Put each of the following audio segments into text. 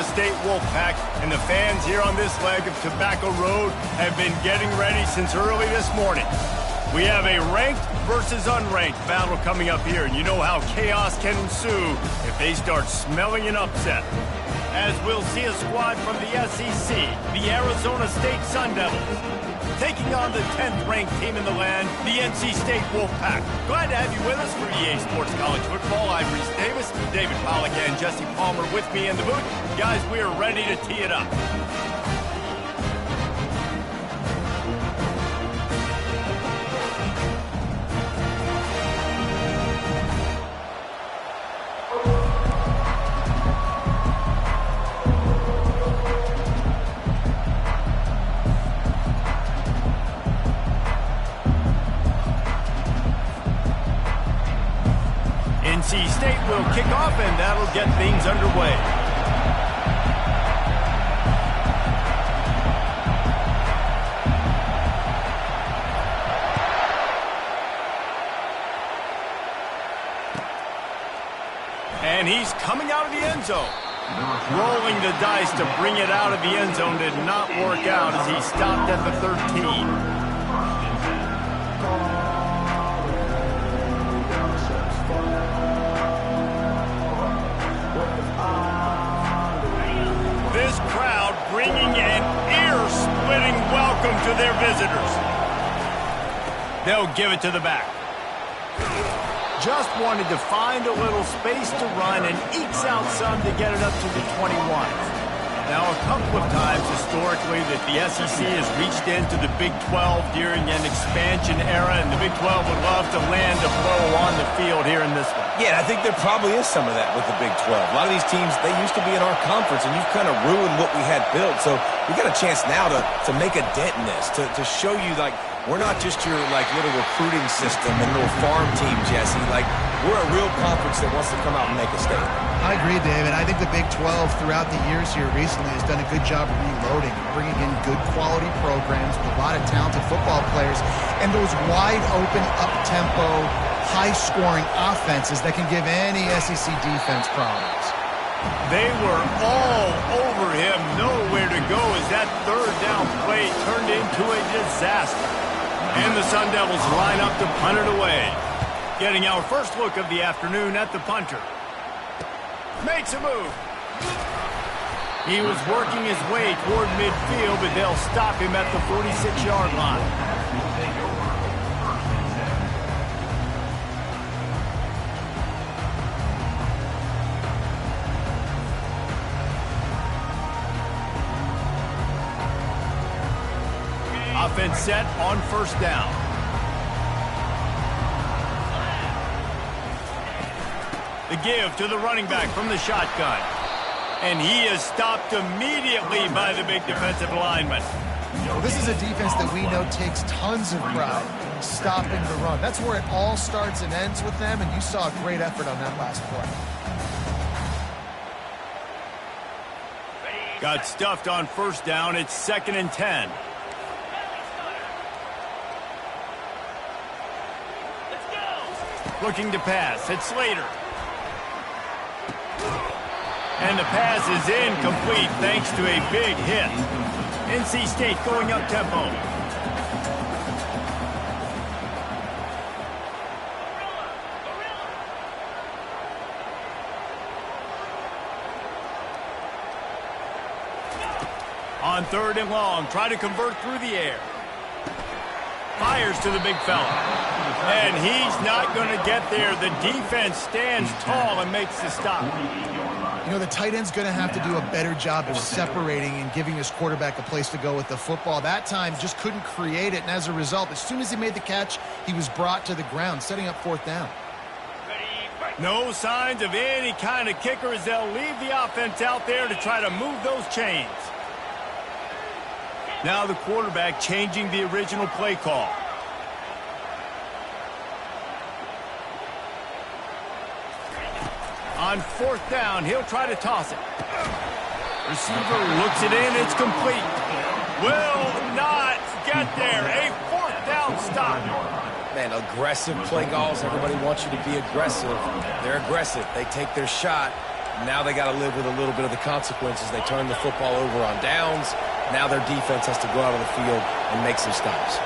Arizona State Wolfpack, and the fans here on this leg of Tobacco Road have been getting ready since early this morning. We have a ranked versus unranked battle coming up here, and you know how chaos can ensue if they start smelling an upset. As we'll see a squad from the SEC, the Arizona State Sun Devils, taking on the 10th ranked team in the land, the NC State Wolfpack. Glad to have you with us for EA Sports College Football. I'm Reese Davis, David Pollack and Jesse Palmer with me in the booth. Guys, we are ready to tee it up. NC State will kick off, and that'll get things underway. And he's coming out of the end zone. Rolling the dice to bring it out of the end zone did not work out as he stopped at the 13. This crowd bringing an ear-splitting welcome to their visitors. They'll give it to the back. Just wanted to find a little space to run and ekes out some to get it up to the 21. Now, a couple of times historically that the SEC has reached into the Big 12 during an expansion era, and the Big 12 would love to land a blow on the field here in this one. Yeah, I think there probably is some of that with the Big 12. A lot of these teams, they used to be in our conference, and you've kind of ruined what we had built. So we got a chance now to make a dent in this, to show you, like, we're not just your, like, little recruiting system and little farm team, Jesse. Like, we're a real conference that wants to come out and make a statement. I agree, David. I think the Big 12 throughout the years here recently has done a good job reloading, bringing in good quality programs with a lot of talented football players, and those wide open, up-tempo, high-scoring offenses that can give any SEC defense problems. They were all over him, nowhere to go as that third down play turned into a disaster. And the Sun Devils line up to punt it away. Getting our first look of the afternoon at the punter. Makes a move. He was working his way toward midfield, but they'll stop him at the 46-yard line. Offense set on first down. The give to the running back from the shotgun. And he is stopped immediately by the big defensive lineman. This is a defense that we know takes tons of pride stopping the run. That's where it all starts and ends with them, and you saw a great effort on that last play. Got stuffed on first down. It's 2nd and 10. Looking to pass. It's Slater. And the pass is incomplete thanks to a big hit. NC State going up tempo. On 3rd and long, try to convert through the air. Fires to the big fella. And he's not going to get there. The defense stands tall and makes the stop. You know, the tight end's going to have to do a better job of separating and giving his quarterback a place to go with the football. That time just couldn't create it, and as a result, as soon as he made the catch, he was brought to the ground, setting up 4th down. No signs of any kind of kicker as they'll leave the offense out there to try to move those chains. Now the quarterback changing the original play call. On 4th down, he'll try to toss it. Receiver looks it in, it's complete. Will not get there. A 4th down stop. Man, aggressive play calls. Everybody wants you to be aggressive. They're aggressive. They take their shot. Now they got to live with a little bit of the consequences. They turn the football over on downs. Now their defense has to go out on the field and make some stops.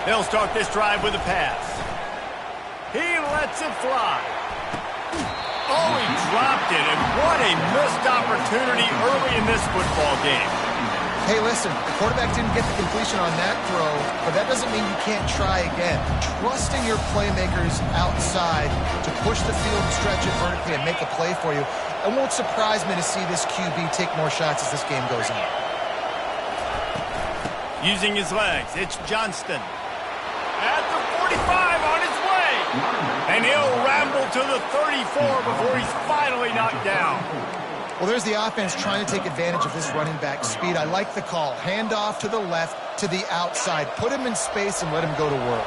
They'll start this drive with a pass. He lets it fly. Oh, he dropped it, and what a missed opportunity early in this football game. Hey, listen, the quarterback didn't get the completion on that throw, but that doesn't mean you can't try again. Trusting your playmakers outside to push the field and stretch it vertically and make a play for you. It won't surprise me to see this QB take more shots as this game goes on. Using his legs, it's Johnston. At the 45 on his way. And he'll ramble to the 34 before he's finally knocked down. Well, there's the offense trying to take advantage of this running back speed. I like the call. Hand off to the left, to the outside. Put him in space and let him go to work.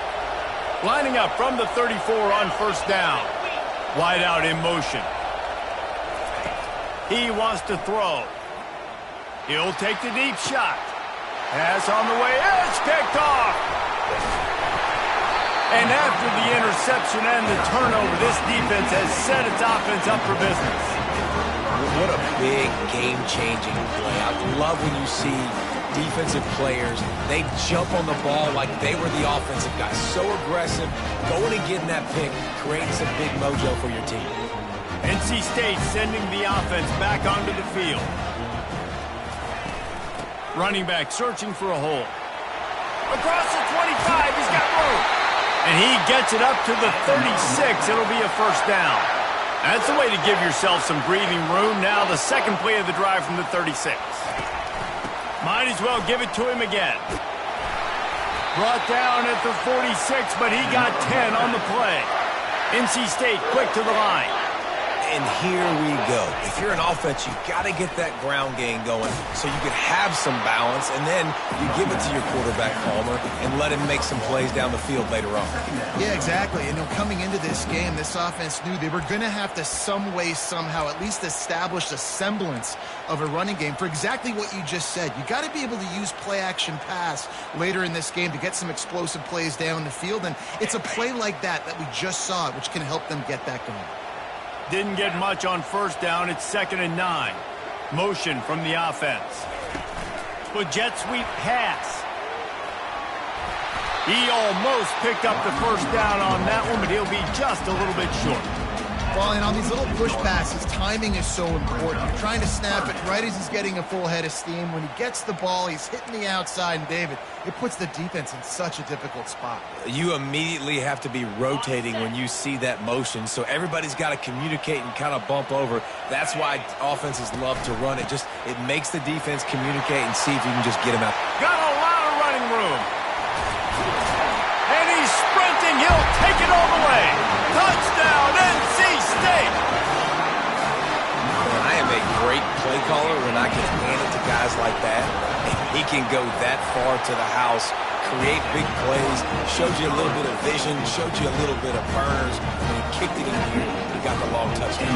Lining up from the 34 on first down. Wide out in motion. He wants to throw. He'll take the deep shot. Pass on the way. It's picked off. And after the interception and the turnover, this defense has set its offense up for business. What a big game-changing play. I love when you see defensive players, they jump on the ball like they were the offensive guys. So aggressive, going and getting that pick, creating some big mojo for your team. NC State sending the offense back onto the field. Running back searching for a hole. Across the 25, he's got room. And he gets it up to the 36. It'll be a first down. That's the way to give yourself some breathing room. Now the second play of the drive from the 36. Might as well give it to him again. Brought down at the 46, but he got 10 on the play. NC State quick to the line. And here we go. If you're an offense, you've got to get that ground game going so you can have some balance, and then you give it to your quarterback, Palmer, and let him make some plays down the field later on. Yeah, exactly. And coming into this game, this offense knew they were going to have to some way, somehow, at least establish a semblance of a running game for exactly what you just said. You got to be able to use play-action pass later in this game to get some explosive plays down the field, and it's a play like that we just saw, which can help them get that going. Didn't get much on first down. It's 2nd and 9. Motion from the offense. With jet sweep pass. He almost picked up the first down on that one, but he'll be just a little bit short. Well, and on these little push passes, timing is so important. You're trying to snap it right as he's getting a full head of steam. When he gets the ball, he's hitting the outside, and David, it puts the defense in such a difficult spot. You immediately have to be rotating when you see that motion, so everybody's got to communicate and kind of bump over. That's why offenses love to run it. It makes the defense communicate and see if you can just get him out. Got a lot of running room. And he's sprinting. He'll take it all the way. Touchdown, NC State. I am a great play caller when I can hand it to guys like that. He can go that far to the house, create big plays, showed you a little bit of vision, showed you a little bit of burners. When he kicked it in here, he got the long touchdown.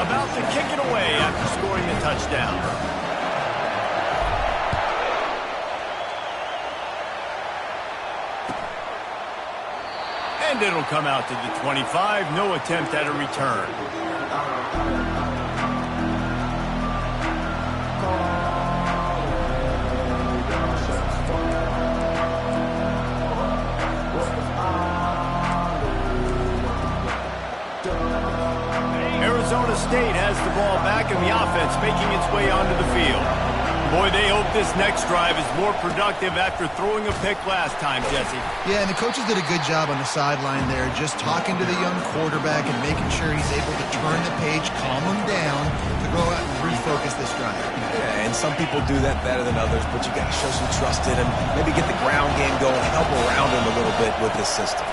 About to kick it away after scoring the touchdown. And it'll come out to the 25. No attempt at a return. Arizona State has the ball back, and the offense making its way onto the field. Boy, they hope this next drive is more productive after throwing a pick last time, Jesse. Yeah, and the coaches did a good job on the sideline there, just talking to the young quarterback and making sure he's able to turn the page, calm him down, to go out and refocus this drive. Yeah, and some people do that better than others, but you got to show some trust in him, maybe get the ground game going, help around him a little bit with this system.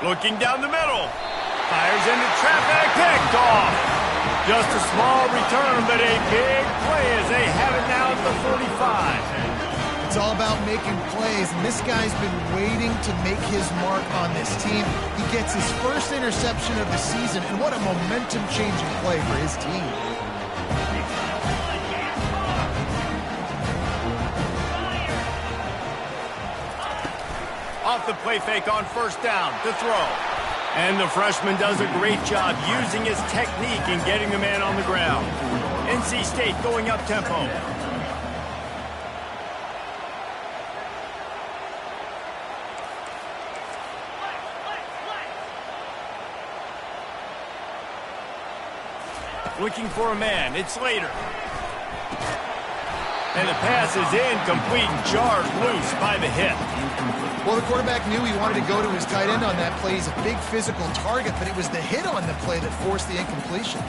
Looking down the middle. Fires into traffic, picked off. Just a small return, but a big play as they have it now at the 45. It's all about making plays, and this guy's been waiting to make his mark on this team. He gets his first interception of the season, and what a momentum-changing play for his team. the play fake on first down to throw. And the freshman does a great job using his technique and getting the man on the ground. NC State going up tempo. Looking for a man. It's Slater. And the pass is incomplete, jarred loose by the hip. Well, the quarterback knew he wanted to go to his tight end on that play. He's a big physical target, but it was the hit on the play that forced the incompletion.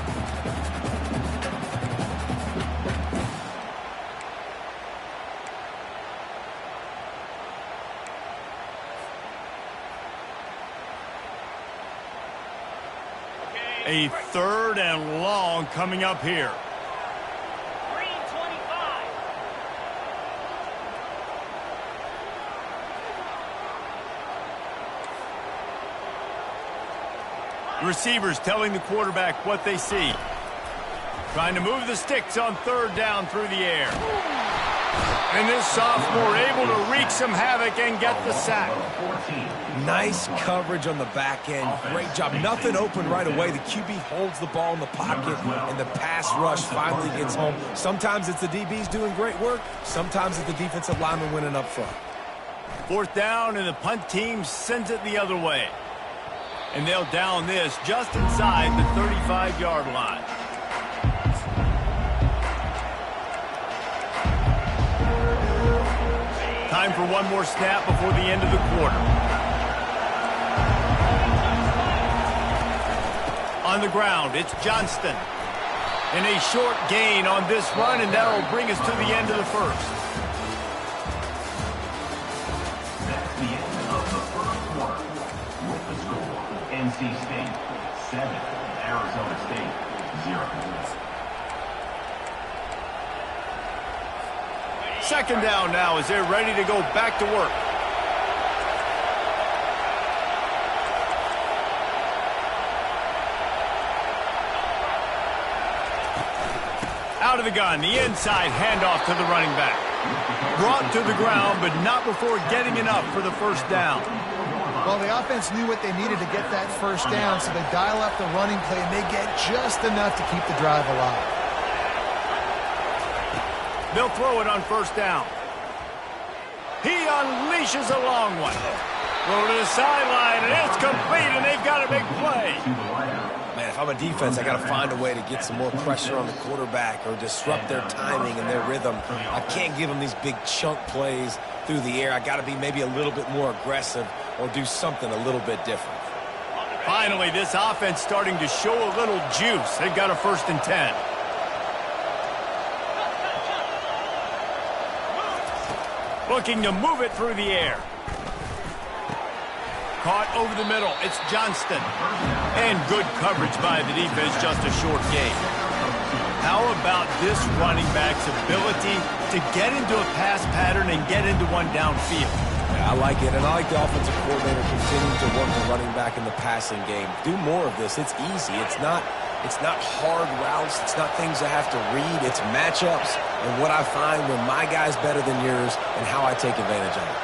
A 3rd and long coming up here. Green 25. The receivers telling the quarterback what they see. Trying to move the sticks on 3rd down through the air. And this sophomore able to wreak some havoc and get the sack. Nice coverage on the back end. Great job. Nothing open right away. The QB holds the ball in the pocket, and the pass rush finally gets home. Sometimes it's the DBs doing great work. Sometimes it's the defensive lineman winning up front. 4th down, and the punt team sends it the other way. And they'll down this just inside the 35-yard line. Time for one more snap before the end of the quarter. On the ground, it's Johnston. And a short gain on this run, and that'll bring us to the end of the first. That's the end of the first quarter. With the score, NC State 7, Arizona State 0. 2nd down now as they're ready to go back to work. Out of the gun, the inside handoff to the running back. Brought to the ground, but not before getting enough for the first down. Well, the offense knew what they needed to get that first down, so they dial up the running play, and they get just enough to keep the drive alive. They'll throw it on first down. He unleashes a long one. Throw to the sideline, and it's complete, and they've got a big play. Man, if I'm a defense, I got to find a way to get some more pressure on the quarterback or disrupt their timing and their rhythm. I can't give them these big chunk plays through the air. I got to be maybe a little bit more aggressive or do something a little bit different. Finally, this offense starting to show a little juice. They've got a 1st and 10. Looking to move it through the air. Caught over the middle. It's Johnston. And good coverage by the defense, just a short gain. How about this running back's ability to get into a pass pattern and get into one downfield? Yeah, I like it, and I like the offensive coordinator continuing to work the running back in the passing game. Do more of this. It's easy. It's not hard routes. It's not things I have to read. It's matchups and what I find when my guy's better than yours and how I take advantage of it.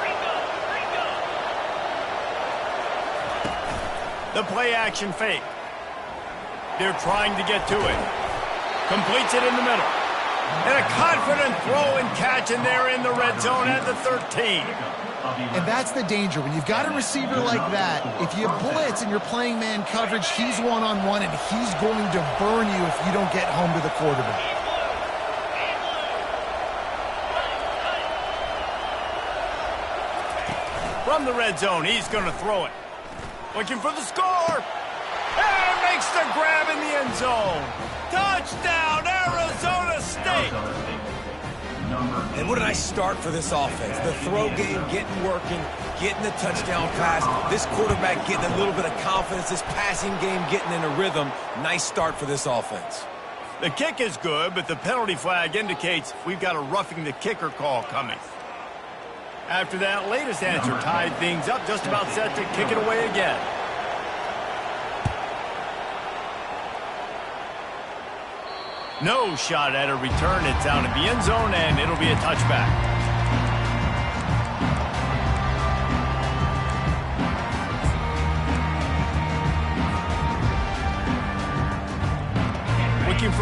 The play action fake. They're trying to get to it. Completes it in the middle. And a confident throw and catch, and they're in the red zone at the 13. And that's the danger. When you've got a receiver like that, if you blitz and you're playing man coverage, he's one-on-one, and he's going to burn you if you don't get home to the quarterback. From the red zone, he's going to throw it. Looking for the score. And makes the grab in the end zone. Touchdown, Arizona State. And what a nice start for this offense. The throw game getting working, getting the touchdown pass. This quarterback getting a little bit of confidence. This passing game getting in a rhythm. Nice start for this offense. The kick is good, but the penalty flag indicates we've got a roughing the kicker call coming. After that latest answer tied things up, just about set to kick it away again. No shot at a return. It's out of the end zone, and it'll be a touchback.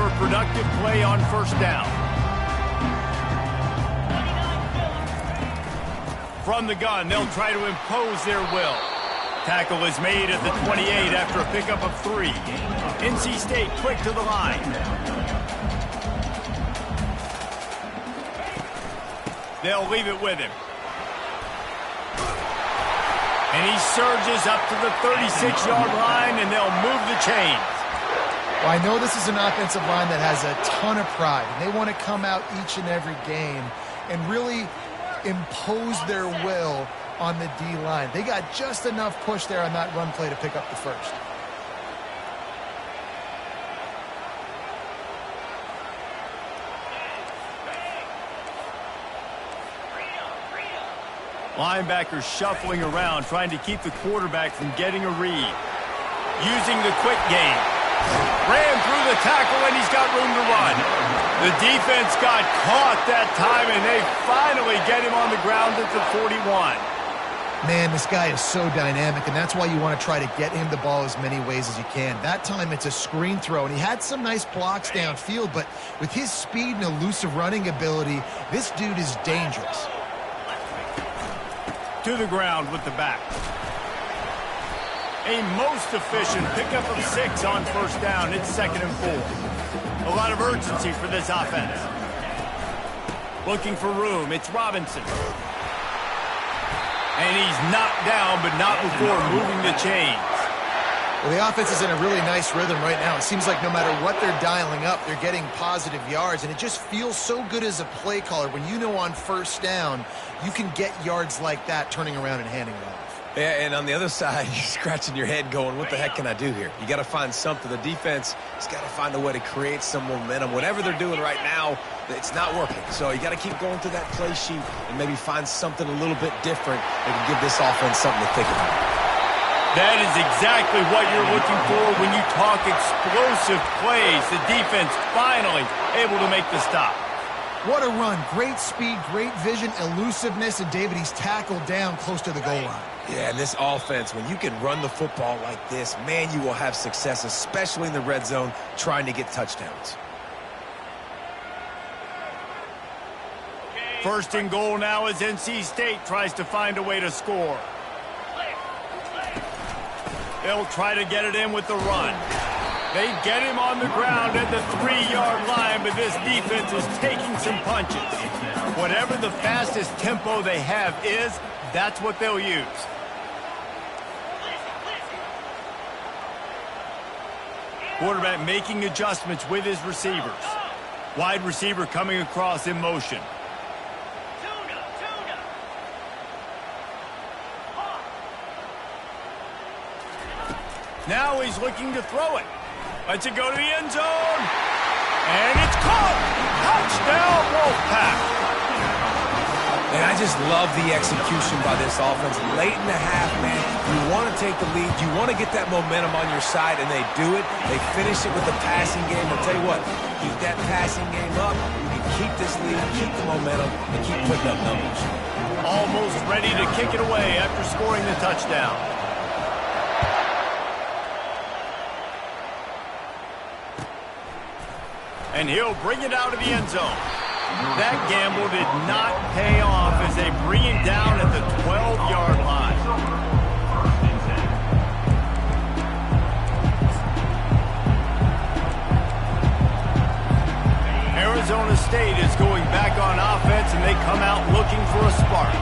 for a productive play on first down. From the gun, they'll try to impose their will. Tackle is made at the 28 after a pickup of 3. NC State quick to the line. They'll leave it with him. And he surges up to the 36-yard line, and they'll move the chains. Well, I know this is an offensive line that has a ton of pride, and they want to come out each and every game and really impose their will on the D-line. They got just enough push there on that run play to pick up the first. Linebackers shuffling around, trying to keep the quarterback from getting a read. Using the quick game. Ran through the tackle, and he's got room to run. The defense got caught that time, and they finally get him on the ground at the 41. Man, this guy is so dynamic, and that's why you want to try to get him the ball as many ways as you can. That time, it's a screen throw, and he had some nice blocks downfield, but with his speed and elusive running ability, this dude is dangerous. To the ground with the back. A most efficient pickup of 6 on first down. It's 2nd and 4. A lot of urgency for this offense. Looking for room. It's Robinson. And he's knocked down, but not before moving the chains. Well, the offense is in a really nice rhythm right now. It seems like no matter what they're dialing up, they're getting positive yards, and it just feels so good as a play caller when you know on first down you can get yards like that turning around and handing it off. Yeah, and on the other side, you're scratching your head going, what the heck can I do here? You got to find something. The defense has got to find a way to create some momentum. Whatever they're doing right now, it's not working. So you got to keep going through that play sheet and maybe find something a little bit different that can give this offense something to think about. That is exactly what you're looking for when you talk explosive plays. The defense finally able to make the stop. What a run. Great speed, great vision, elusiveness, and David, he's tackled down close to the goal line. Yeah, and this offense, when you can run the football like this, man, you will have success, especially in the red zone, trying to get touchdowns. 1st and goal now as NC State tries to find a way to score. They'll try to get it in with the run. They get him on the ground at the 3-yard line, but this defense is taking some punches. Whatever the fastest tempo they have is, that's what they'll use. Quarterback making adjustments with his receivers. Wide receiver coming across in motion. Now he's looking to throw it. Lets it go to the end zone. And it's caught. Touchdown, Wolfpack. And I just love the execution by this offense. Late in the half, man, you want to take the lead. You want to get that momentum on your side, and they do it. They finish it with the passing game. I'll tell you what, keep that passing game up. You can keep this lead, keep the momentum, and keep putting up numbers. Almost ready to kick it away after scoring the touchdown. And he'll bring it out of the end zone. That gamble did not pay off as they bring him down at the 12-yard line. Arizona State is going back on offense, and they come out looking for a spark.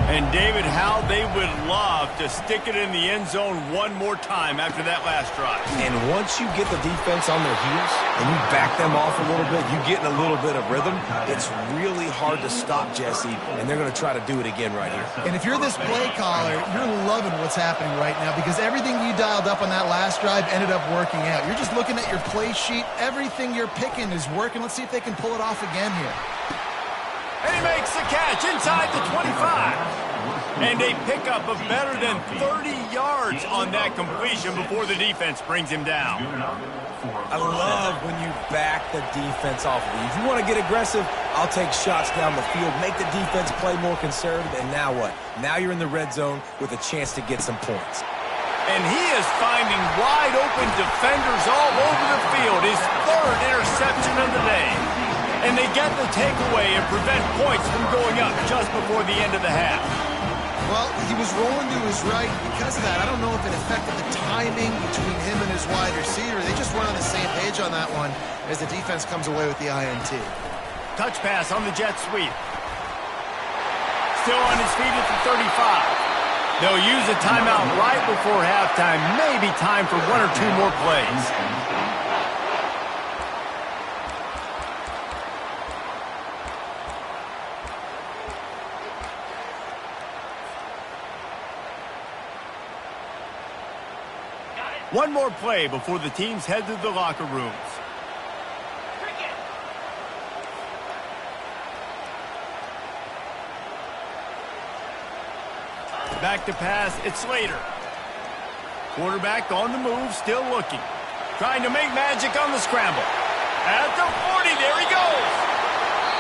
And, David, how they would love to stick it in the end zone one more time after that last drive. And once you get the defense on their heels and you back them off a little bit, you get in a little bit of rhythm, it's really hard to stop Jesse, and they're going to try to do it again right here. And if you're this play caller, you're loving what's happening right now because everything you dialed up on that last drive ended up working out. You're just looking at your play sheet. Everything you're picking is working. Let's see if they can pull it off again here. And he makes the catch inside the 25. And a pickup of better than 30 yards on that completion before the defense brings him down. I love when you back the defense off of you. If you want to get aggressive, I'll take shots down the field, make the defense play more conservative, and now what? Now you're in the red zone with a chance to get some points. And he is finding wide-open defenders all over the field. His third interception of the day. And they get the takeaway and prevent points from going up just before the end of the half. Well, he was rolling to his right. Because of that, I don't know if it affected the timing between him and his wide receiver. They just weren't on the same page on that one as the defense comes away with the INT. Touch pass on the jet sweep. Still on his feet at the 35. They'll use a timeout right before halftime. Maybe time for one or two more plays. One more play before the teams head to the locker rooms. Back to pass, it's Slater. Quarterback on the move, still looking. Trying to make magic on the scramble. At the 40, there he goes.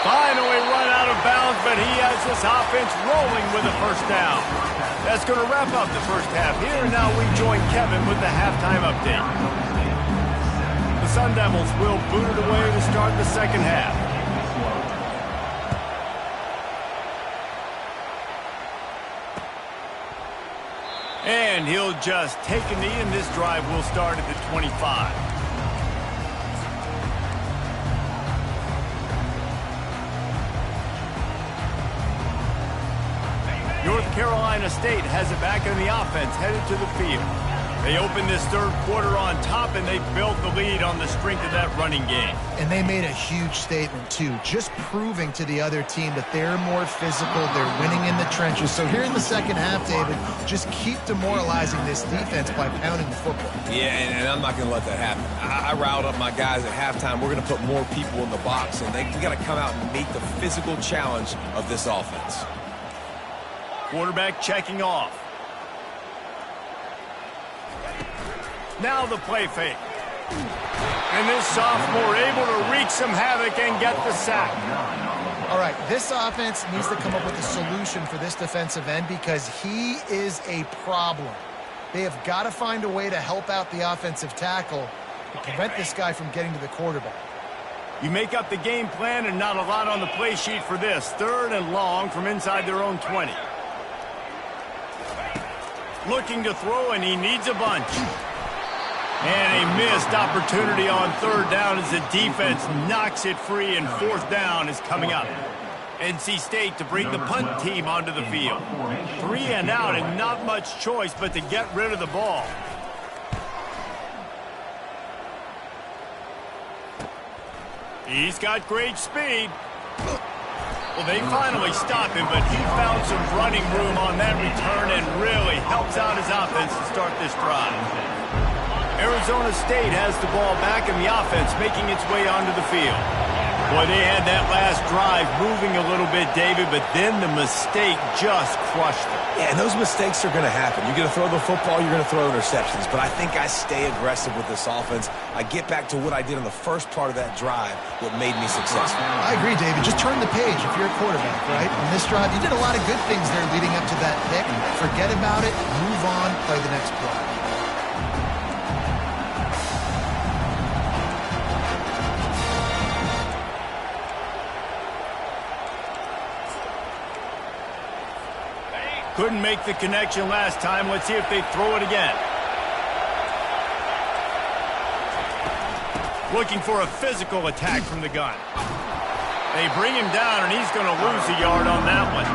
Finally run out of bounds, but he has this offense rolling with a first down. That's going to wrap up the first half here, and now we join Kevin with the halftime update. The Sun Devils will boot it away to start the second half. And he'll just take a knee, and this drive will start at the 25. North Carolina State has it back in the offense, headed to the field. They opened this third quarter on top, and they built the lead on the strength of that running game. And they made a huge statement, too, just proving to the other team that they're more physical, they're winning in the trenches. So here in the second half, David, just keep demoralizing this defense by pounding the football. Yeah, and I'm not going to let that happen. I riled up my guys at halftime. We're going to put more people in the box, and we got to come out and meet the physical challenge of this offense. Quarterback checking off. Now the play fake. And this sophomore able to wreak some havoc and get the sack. All right, this offense needs to come up with a solution for this defensive end because he is a problem. They have got to find a way to help out the offensive tackle to prevent this guy from getting to the quarterback. You make up the game plan and not a lot on the play sheet for this. Third and long from inside their own 20. Looking to throw, and he needs a bunch. And a missed opportunity on third down as the defense knocks it free, and fourth down is coming up. NC State to bring the punt team onto the field. 3 and out, and not much choice but to get rid of the ball. He's got great speed. Well, they finally stop him, but he found some running room on that return and really helps out his offense to start this drive. Arizona State has the ball back in the offense, making its way onto the field. Boy, they had that last drive moving a little bit, David, but then the mistake just crushed them. Yeah, and those mistakes are going to happen. You're going to throw the football, you're going to throw interceptions, but I think I stay aggressive with this offense. I get back to what I did on the first part of that drive, what made me successful. I agree, David. Just turn the page if you're a quarterback, right? On this drive, you did a lot of good things there leading up to that pick. Forget about it, move on, play the next play. Couldn't make the connection last time. Let's see if they throw it again. Looking for a physical attack from the gun. They bring him down, and he's going to lose a yard on that one.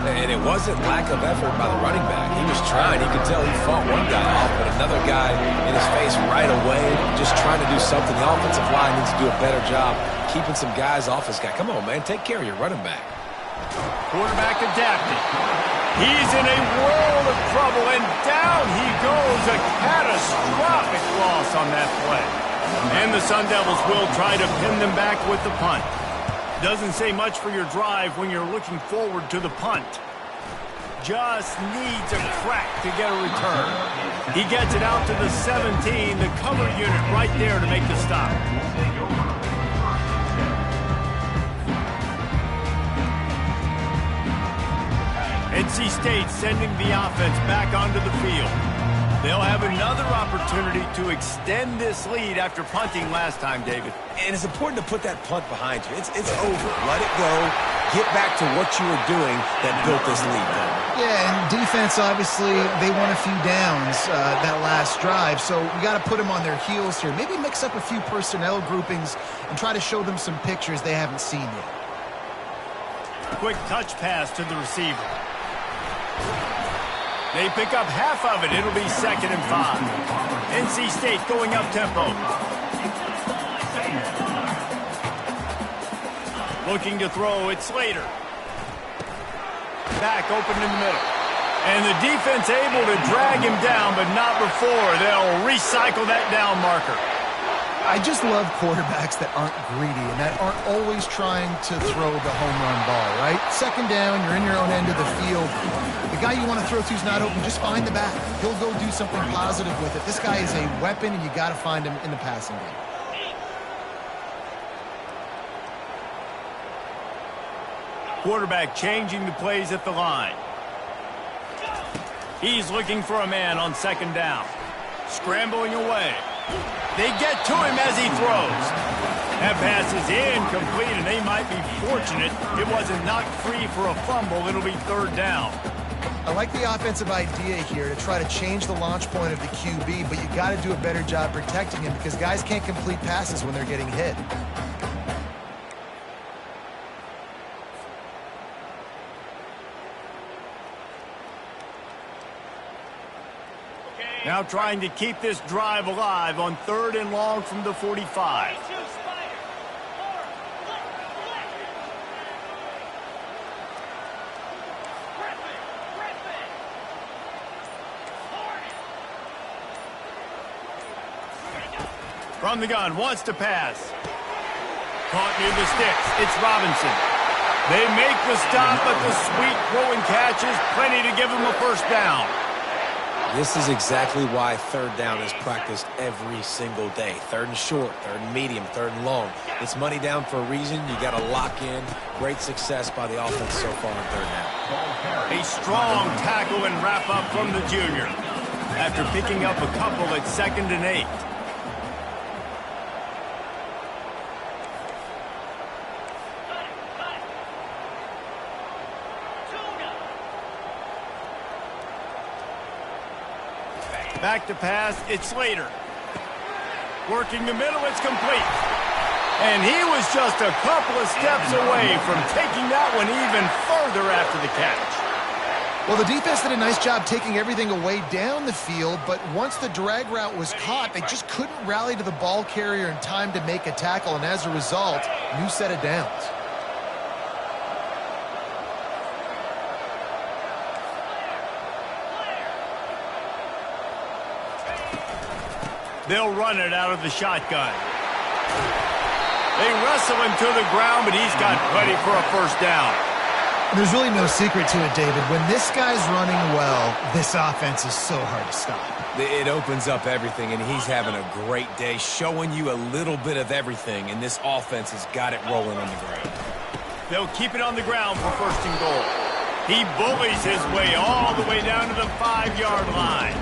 And it wasn't lack of effort by the running back. He was trying. You could tell he fought one guy off, but another guy in his face right away, just trying to do something. The offensive line needs to do a better job keeping some guys off this guy. Come on, man. Take care of your running back. Quarterback adapting. He's in a world of trouble, and down he goes. A catastrophic loss on that play. And the Sun Devils will try to pin them back with the punt. Doesn't say much for your drive when you're looking forward to the punt. Just needs a crack to get a return. He gets it out to the 17, the cover unit right there to make the stop. NC State sending the offense back onto the field. They'll have another opportunity to extend this lead after punting last time, David. And it's important to put that punt behind you. It's over. Let it go. Get back to what you were doing that built this lead. Yeah, and defense, obviously, they won a few downs that last drive, so we got to put them on their heels here. Maybe mix up a few personnel groupings and try to show them some pictures they haven't seen yet. Quick touch pass to the receiver. They pick up half of it. It'll be 2nd and 5. NC State going up tempo. Looking to throw, it's Slater. Back open in the middle. And the defense able to drag him down, but not before. They'll recycle that down marker. I just love quarterbacks that aren't greedy and that aren't always trying to throw the home run ball, right? 2nd down, you're in your own end of the field. The guy you want to throw to is not open. Just find the back. He'll go do something positive with it. This guy is a weapon, and you got to find him in the passing game. Quarterback changing the plays at the line. He's looking for a man on 2nd down. Scrambling away. They get to him as he throws. That pass is incomplete, and they might be fortunate it wasn't knocked free for a fumble. It'll be 3rd down. I like the offensive idea here to try to change the launch point of the QB, but you got to do a better job protecting him because guys can't complete passes when they're getting hit. Now trying to keep this drive alive on 3rd and long from the 45. From the gun, wants to pass. Caught near the sticks. It's Robinson. They make the stop, but the sweet throwing catch is plenty to give them a 1st down. This is exactly why 3rd down is practiced every single day. 3rd and short, 3rd and medium, 3rd and long. It's money down for a reason. You got to lock in. Great success by the offense so far on 3rd down. A strong tackle and wrap up from the junior after picking up a couple at 2nd and 8. Back to pass, it's Slater. Working the middle, it's complete. And he was just a couple of steps away from taking that one even further after the catch. Well, the defense did a nice job taking everything away down the field, but once the drag route was caught, they just couldn't rally to the ball carrier in time to make a tackle, and as a result, new set of downs. They'll run it out of the shotgun. They wrestle him to the ground, but he's got plenty for a 1st down. There's really no secret to it, David. When this guy's running well, this offense is so hard to stop. It opens up everything, and he's having a great day, showing you a little bit of everything, and this offense has got it rolling on the ground. They'll keep it on the ground for 1st and goal. He bullies his way all the way down to the 5-yard line.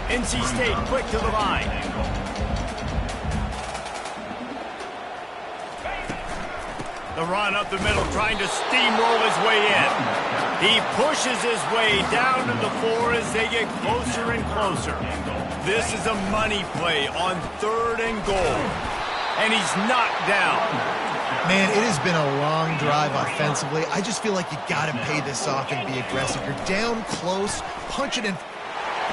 NC State quick to the line. The run up the middle, trying to steamroll his way in. He pushes his way down to the 4 as they get closer and closer. This is a money play on 3rd and goal. And he's knocked down. Man, it has been a long drive offensively. I just feel like you got to pay this off and be aggressive. You're down close, punch it in.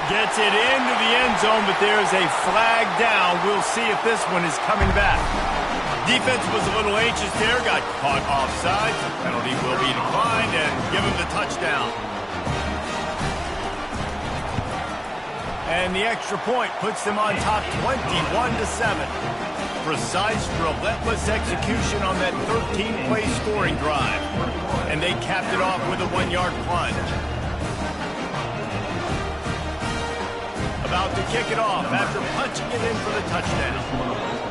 Gets it into the end zone, but there's a flag down. We'll see if this one is coming back. Defense was a little anxious there, got caught offside. The penalty will be declined and give him the touchdown. And the extra point puts them on top 21-7. Precise, relentless execution on that 13-play scoring drive. And they capped it off with a 1-yard plunge. About to kick it off after punching it in for the touchdown.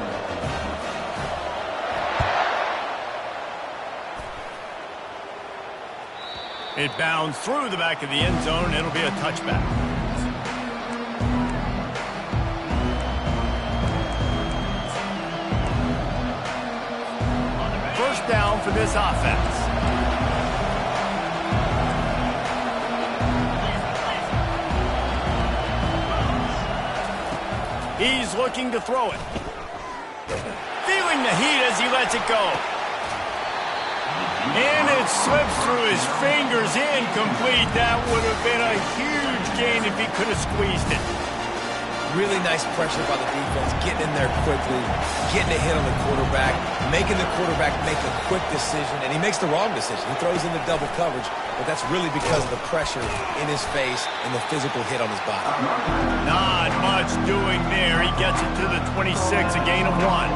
It bounds through the back of the end zone. It'll be a touchback. down for this offense. He's looking to throw it. Feeling the heat as he lets it go. And it slips through his fingers, incomplete. That would have been a huge gain if he could have squeezed it. Really nice pressure by the defense, getting in there quickly, getting a hit on the quarterback, making the quarterback make a quick decision, and he makes the wrong decision. He throws into double coverage, but that's really because of the pressure in his face and the physical hit on his body. Not much doing there. He gets it to the 26, a gain of 1.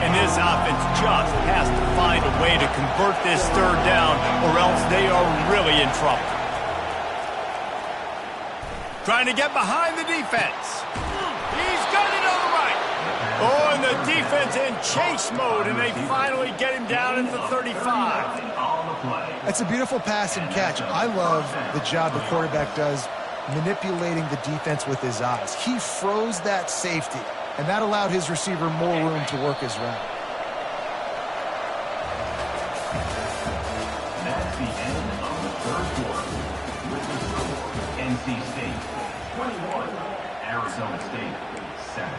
And this offense just has to find a way to convert this third down, or else they are really in trouble. Trying to get behind the defense. He's got it on the right. Oh, and the defense in chase mode, and they finally get him down at the 35. That's a beautiful pass and catch. I love the job the quarterback does manipulating the defense with his eyes. He froze that safety, and that allowed his receiver more room to work his route. That's the end of the third quarter. With the score, NC State 21, Arizona State 7.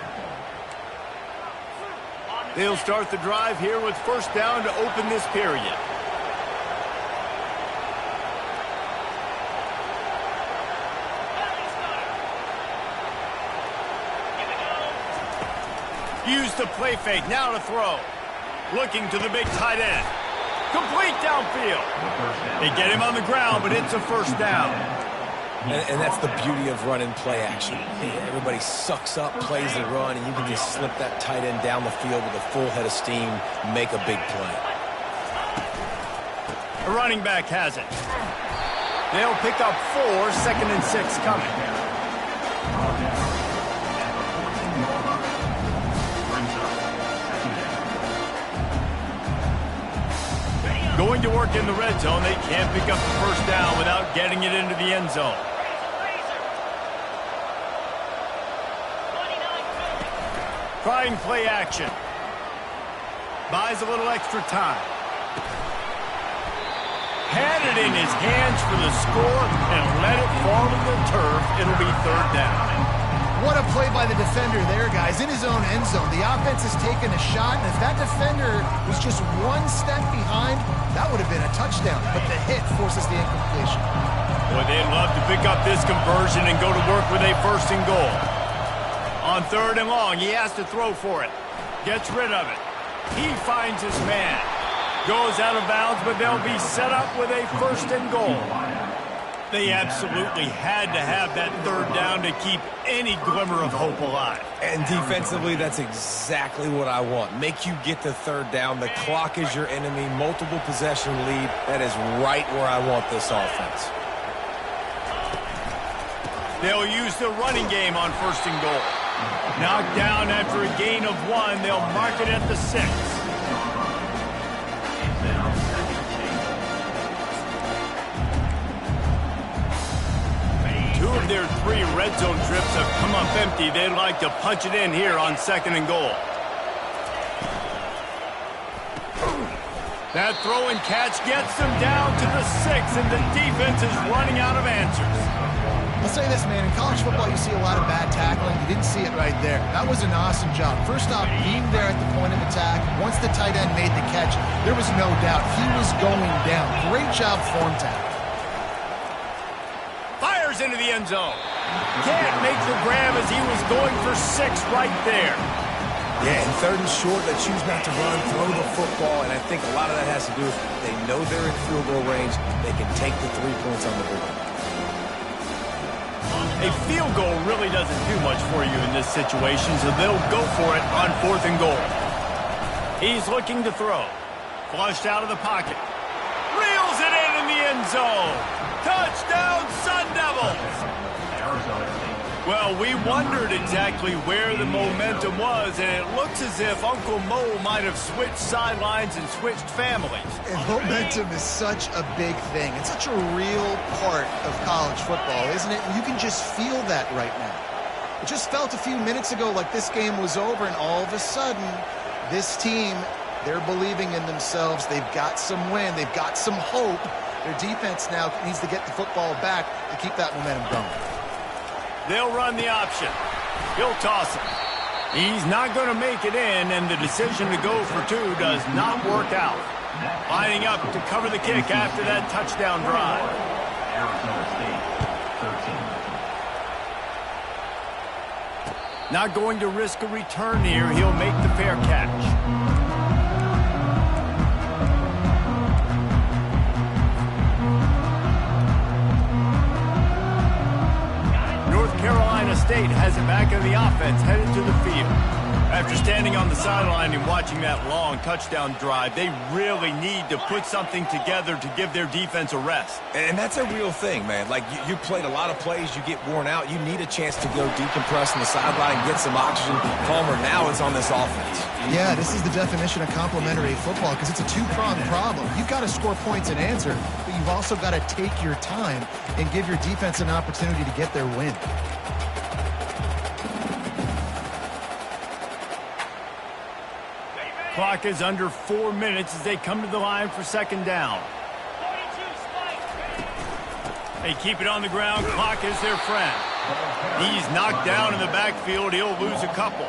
They'll start the drive here with first down to open this period. Use the play fake, now to throw. Looking to the big tight end. Complete downfield. They get him on the ground, but it's a first down. And that's the beauty of running play action. Everybody sucks up, plays the run, and you can just slip that tight end down the field with a full head of steam, make a big play. The running back has it. They'll pick up 4, 2nd and 6 coming. Going to work in the red zone. They can't pick up the first down without getting it into the end zone. Trying play action. Buys a little extra time. Had it in his hands for the score and let it fall to the turf. It'll be third down. What a play by the defender there, guys. In his own end zone. The offense has taken a shot, and if that defender was just one step behind, that would have been a touchdown. But the hit forces the incompletion. Boy, they'd love to pick up this conversion and go to work with a first and goal. On 3rd and long, he has to throw for it. Gets rid of it. He finds his man. Goes out of bounds, but they'll be set up with a first and goal. They absolutely had to have that third down to keep any glimmer of hope alive. And defensively, that's exactly what I want. Make you get the third down. The clock is your enemy. Multiple possession lead. That is right where I want this offense. They'll use the running game on first and goal. Knocked down after a gain of 1. They'll mark it at the 6. Two of their 3 red zone trips have come up empty. They'd like to punch it in here on 2nd and goal. That throw and catch gets them down to the 6, and the defense is running out of answers. I'll say this, man. In college football, you see a lot of bad tackling. You didn't see it right there. That was an awesome job. First off, being there at the point of attack. Once the tight end made the catch, there was no doubt he was going down. Great job form tackle. Fires into the end zone. Can't make the grab as he was going for 6 right there. Yeah, and 3rd and short, they choose not to run, throw the football, and I think a lot of that has to do with they know they're in field goal range. They can take the 3 points on the board. A field goal really doesn't do much for you in this situation, so they'll go for it on 4th and goal. He's looking to throw. Flushed out of the pocket. Reels it in the end zone. Touchdown, Sun Devils! Well, we wondered exactly where the momentum was, and it looks as if Uncle Mo might have switched sidelines and switched families. And momentum is such a big thing. It's such a real part of college football, isn't it? And you can just feel that right now. It just felt a few minutes ago like this game was over, and all of a sudden, this team, they're believing in themselves. They've got some wind. They've got some hope. Their defense now needs to get the football back to keep that momentum going. They'll run the option. He'll toss it. He's not going to make it in, and the decision to go for two does not work out. Lining up to cover the kick after that touchdown drive. Arizona State, 13. Not going to risk a return here. He'll make the fair catch. Carolina State has it back in the offense, headed to the field. After standing on the sideline and watching that long touchdown drive, they really need to put something together to give their defense a rest. And that's a real thing, man. Like, you played a lot of plays, you get worn out. You need a chance to go decompress on the sideline and get some oxygen. Palmer now is on this offense. Yeah, this is the definition of complementary football because it's a two-pronged problem. You've got to score points and answer, but you've also got to take your time and give your defense an opportunity to get their win. Clock is under 4 minutes as they come to the line for second down. 42 spike. They keep it on the ground. Clock is their friend. He's knocked down in the backfield. He'll lose a couple.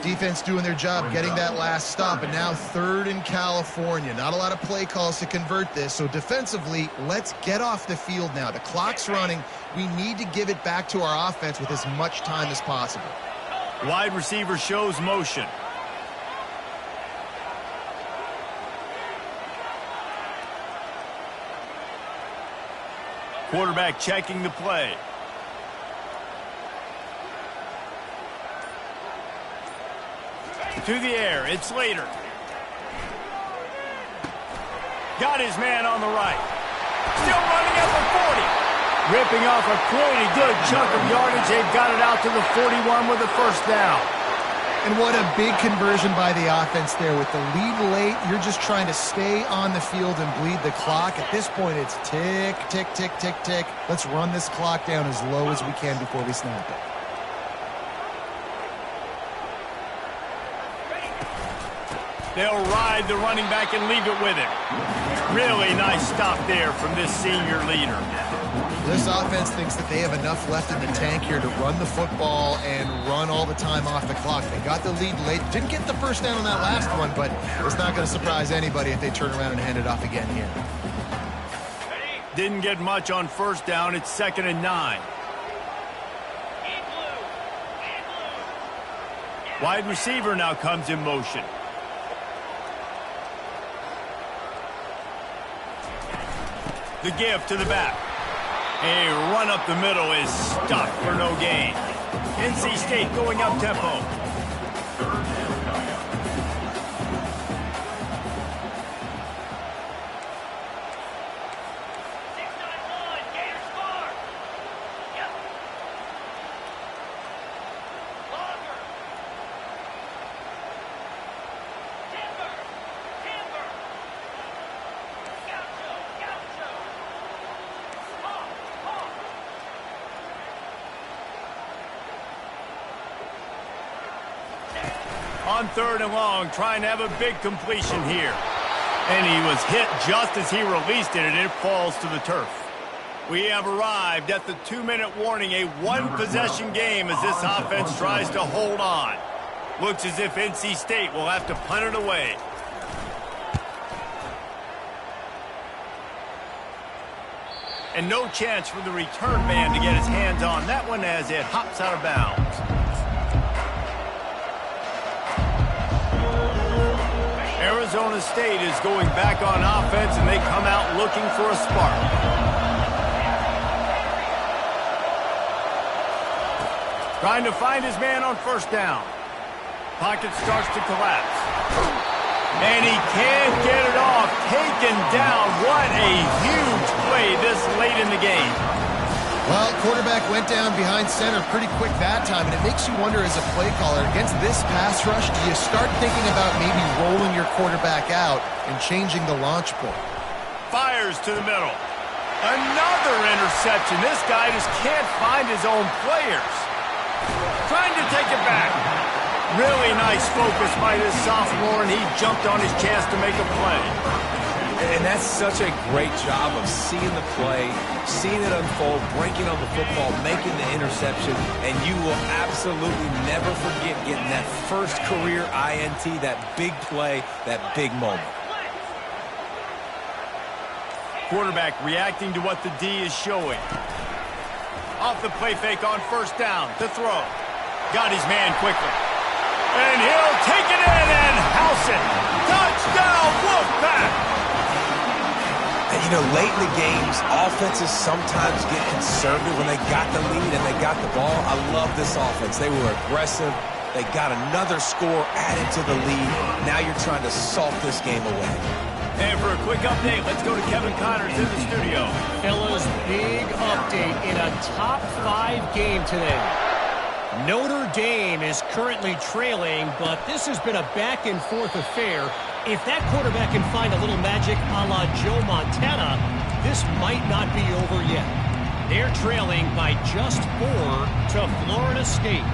Defense doing their job getting that last stop, and now third in California. Not a lot of play calls to convert this, so defensively, let's get off the field now. The clock's running. We need to give it back to our offense with as much time as possible. Wide receiver shows motion. Quarterback checking the play. To the air, it's Slater. Got his man on the right. Still running at the 40. Ripping off a pretty good chunk of yardage. They've got it out to the 41 with a first down. And what a big conversion by the offense there. With the lead late, you're just trying to stay on the field and bleed the clock. At this point, it's tick, tick, tick, tick, tick. Let's run this clock down as low as we can before we snap it. They'll ride the running back and leave it with him. Really nice stop there from this senior leader. This offense thinks that they have enough left in the tank here to run the football and run all the time off the clock. They got the lead late. Didn't get the first down on that last one, but it's not going to surprise anybody if they turn around and hand it off again here. Didn't get much on first down. It's 2nd and 9. Wide receiver now comes in motion. The give to the back. A run up the middle is stopped for no gain. NC State going up tempo. On 3rd and long, trying to have a big completion here. And he was hit just as he released it, and it falls to the turf. We have arrived at the 2-minute warning, a one-possession game as this offense tries to hold on. Looks as if NC State will have to punt it away. And no chance for the return man to get his hands on that one as it hops out of bounds. Arizona State is going back on offense, and they come out looking for a spark. Trying to find his man on first down. Pocket starts to collapse. And he can't get it off. Taken down. What a huge play this late in the game. Well, quarterback went down behind center pretty quick that time, and it makes you wonder as a play caller, against this pass rush, do you start thinking about maybe rolling your quarterback out and changing the launch point? Fires to the middle. Another interception. This guy just can't find his own players. trying to take it back. Really nice focus by this sophomore, and he jumped on his chance to make a play. And that's such a great job of seeing the play, seeing it unfold, breaking on the football, making the interception, and you will absolutely never forget getting that first career INT, that big play, that big moment. Quarterback reacting to what the D is showing. Off the play fake on first down to throw. Got his man quickly. And he'll take it in and house it. Touchdown, Wolfpack! And, you know, late in the games, offenses sometimes get conservative when they got the lead and they got the ball. I love this offense. They were aggressive. They got another score added to the lead. Now you're trying to salt this game away. And for a quick update, let's go to Kevin Connors in the studio. Fellas, big update in a top 5 game today. Notre Dame is currently trailing, but this has been a back-and-forth affair. If that quarterback can find a little magic a la Joe Montana, this might not be over yet. They're trailing by just 4 to Florida State.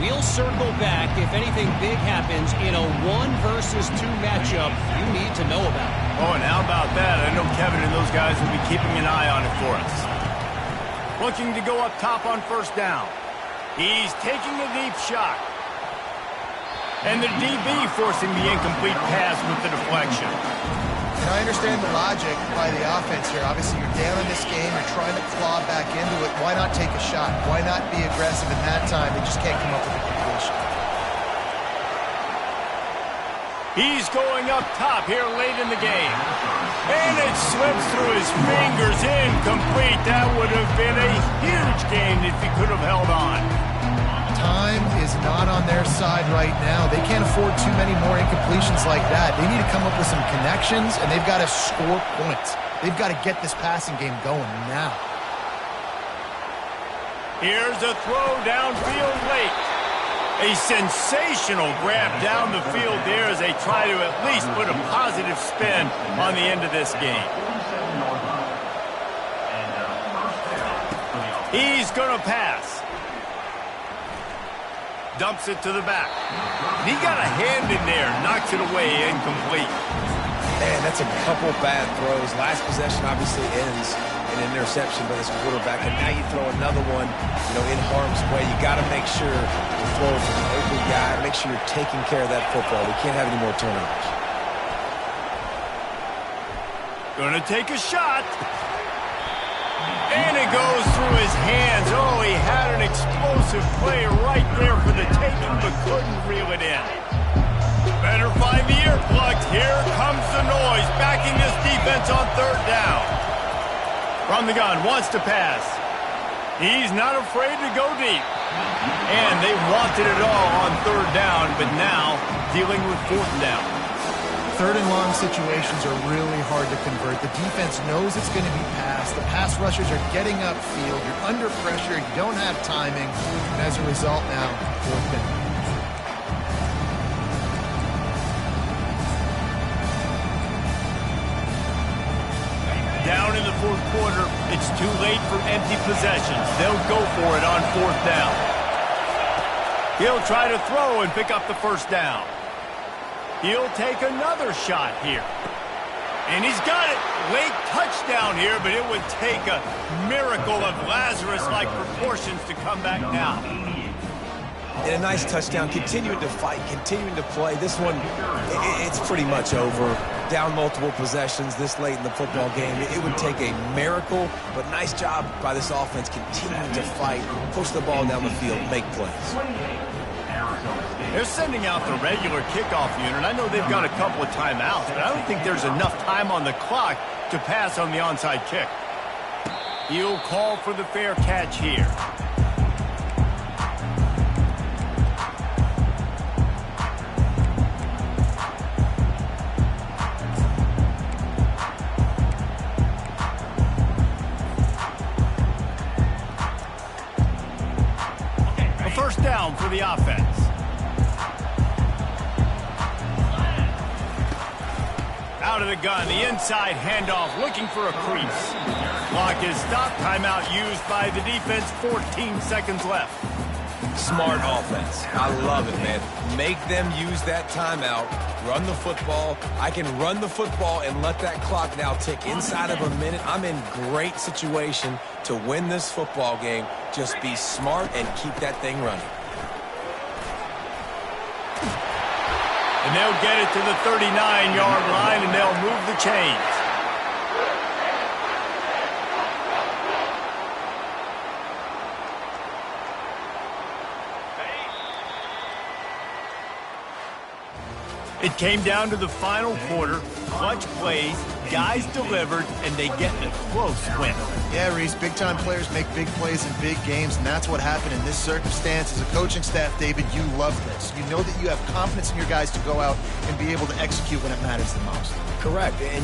We'll circle back if anything big happens in a 1-versus-2 matchup you need to know about. Oh, and how about that? I know Kevin and those guys will be keeping an eye on it for us. Looking to go up top on first down. He's taking a deep shot. And the DB forcing the incomplete pass with the deflection. And I understand the logic by the offense here. Obviously, you're down in this game. You're trying to claw back into it. Why not take a shot? Why not be aggressive in that time? They just can't come up with a completion. He's going up top here late in the game. And it slips through his fingers. Incomplete. That would have been a huge game if he could have held on. Time is not on their side right now. They can't afford too many more incompletions like that. They need to come up with some connections, and they've got to score points. They've got to get this passing game going now. Here's a throw downfield late. A sensational grab down the field there as they try to at least put a positive spin on the end of this game. He's going to pass. Dumps it to the back. He got a hand in there, knocks it away, incomplete. Man, that's a couple bad throws. Last possession obviously ends in an interception by this quarterback, and now you throw another one, you know, in harm's way. You got to make sure you throw it to an open guy. Make sure you're taking care of that football. We can't have any more turnovers. Gonna take a shot. And it goes through his hands. Oh, he had an explosive play right there for the taking, but couldn't reel it in. Better find the earplugs. Here comes the noise, backing this defense on third down. From the gun, wants to pass. He's not afraid to go deep. And they wanted it all on third down, but now dealing with fourth down. Third and long situations are really hard to convert. The defense knows it's going to be passed. The pass rushers are getting upfield. You're under pressure. You don't have timing. And as a result now, fourth down. Down in the fourth quarter, it's too late for empty possessions. They'll go for it on fourth down. He'll try to throw and pick up the first down. He'll take another shot here. And he's got it. Late touchdown here, but it would take a miracle of Lazarus-like proportions to come back now. And a nice touchdown, continuing to fight, continuing to play. This one, it's pretty much over. Down multiple possessions this late in the football game. It would take a miracle, but nice job by this offense continuing to fight, push the ball down the field, make plays. They're sending out the regular kickoff unit. I know they've got a couple of timeouts, but I don't think there's enough time on the clock to pass on the onside kick. He'll call for the fair catch here. A first down for the offense. Out of the gun, the inside handoff, looking for a crease. Clock is stopped. Timeout used by the defense. 14 seconds left. smart offense. I love it, man. Make them use that timeout, run the football. I can run the football and let that clock now tick inside of a minute. I'm in great situation to win this football game. Just be smart and keep that thing running. And they'll get it to the 39-yard line, and they'll move the chains. It came down to the final quarter. Clutch plays, guys delivered, and they get a close win. Yeah, Reese, big-time players make big plays in big games, and that's what happened in this circumstance. As a coaching staff, David, you love this. You know that you have confidence in your guys to go out and be able to execute when it matters the most. Correct. And